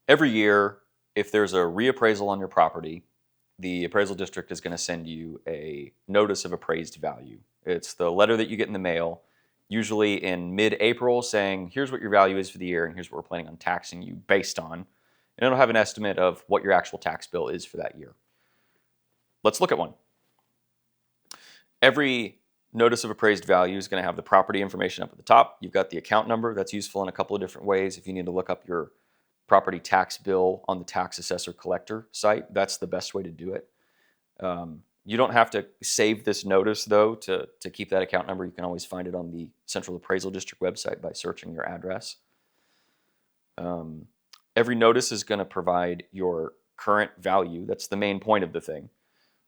Every year, if there's a reappraisal on your property, the appraisal district is going to send you a notice of appraised value. It's the letter that you get in the mail, usually in mid-April, saying, here's what your value is for the year, and here's what we're planning on taxing you based on. And it'll have an estimate of what your actual tax bill is for that year. Let's look at one. Every notice of appraised value is going to have the property information up at the top. You've got the account number. That's useful in a couple of different ways. If you need to look up your property tax bill on the tax assessor collector site, that's the best way to do it. You don't have to save this notice, though, to keep that account number. You can always find it on the Central Appraisal District website by searching your address. Every notice is going to provide your current value. That's the main point of the thing.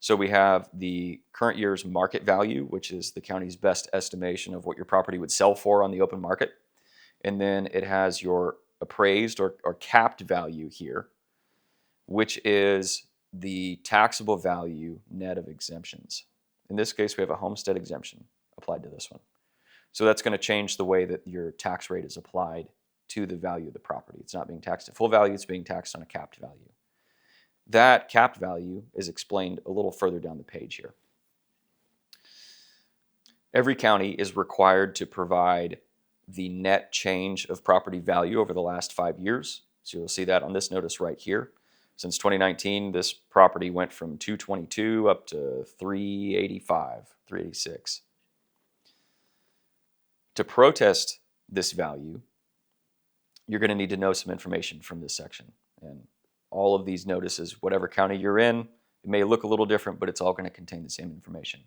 So we have the current year's market value, which is the county's best estimation of what your property would sell for on the open market. And then it has your appraised or capped value here, which is the taxable value net of exemptions. In this case, we have a homestead exemption applied to this one. So that's going to change the way that your tax rate is applied to the value of the property. It's not being taxed at full value, it's being taxed on a capped value. That capped value is explained a little further down the page here. Every county is required to provide the net change of property value over the last 5 years. So you'll see that on this notice right here. Since 2019, this property went from 222 up to 385, 386. To protest this value, you're going to need to know some information from this section. And all of these notices, whatever county you're in, it may look a little different, but it's all going to contain the same information.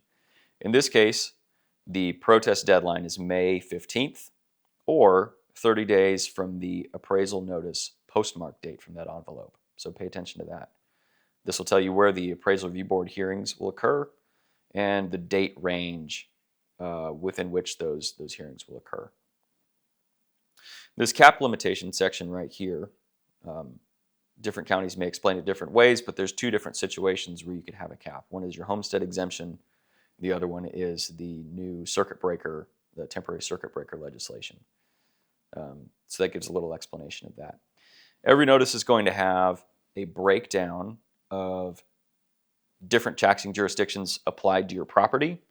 In this case, the protest deadline is May 15th, or 30 days from the appraisal notice postmark date from that envelope. So pay attention to that. This will tell you where the appraisal review board hearings will occur and the date range within which those hearings will occur. This cap limitation section right here, different counties may explain it different ways, but there's two different situations where you could have a cap. One is your homestead exemption. The other one is the new circuit breaker, the temporary circuit breaker legislation. So that gives a little explanation of that. Every notice is going to have a breakdown of different taxing jurisdictions applied to your property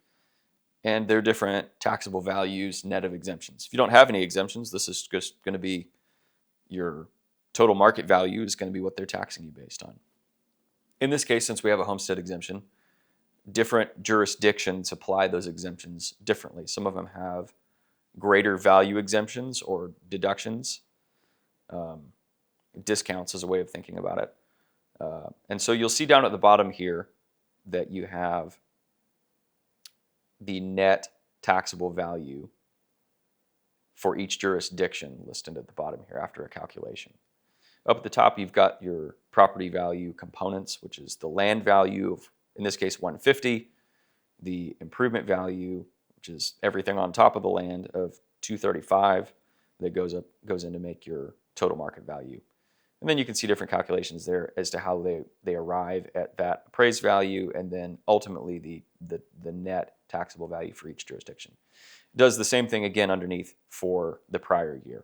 and their different taxable values net of exemptions. If you don't have any exemptions, this is just going to be your total market value is going to be what they're taxing you based on. In this case, since we have a homestead exemption, different jurisdictions apply those exemptions differently. Some of them have greater value exemptions or deductions. Discounts is a way of thinking about it. And so you'll see down at the bottom here that you have the net taxable value for each jurisdiction listed at the bottom here after a calculation. Up at the top, you've got your property value components, which is the land value of, in this case, 150, the improvement value, which is everything on top of the land, of 235 that goes in to make your total market value. And then you can see different calculations there as to how they arrive at that appraised value and then ultimately the net taxable value for each jurisdiction. It does the same thing again underneath for the prior year.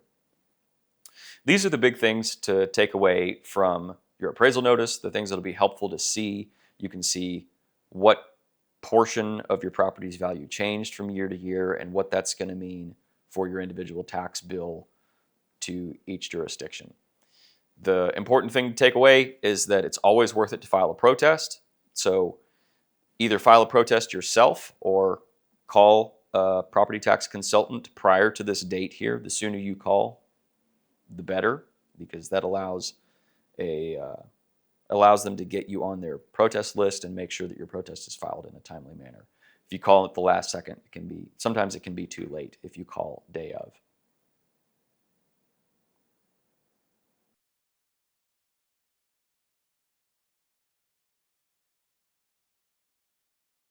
These are the big things to take away from your appraisal notice, the things that'll be helpful to see. You can see what portion of your property's value changed from year to year and what that's going to mean for your individual tax bill to each jurisdiction. The important thing to take away is that it's always worth it to file a protest. So either file a protest yourself or call a property tax consultant prior to this date here. The sooner you call, the better, because that allows them to get you on their protest list and make sure that your protest is filed in a timely manner. If you call at the last second, sometimes it can be too late if you call day of.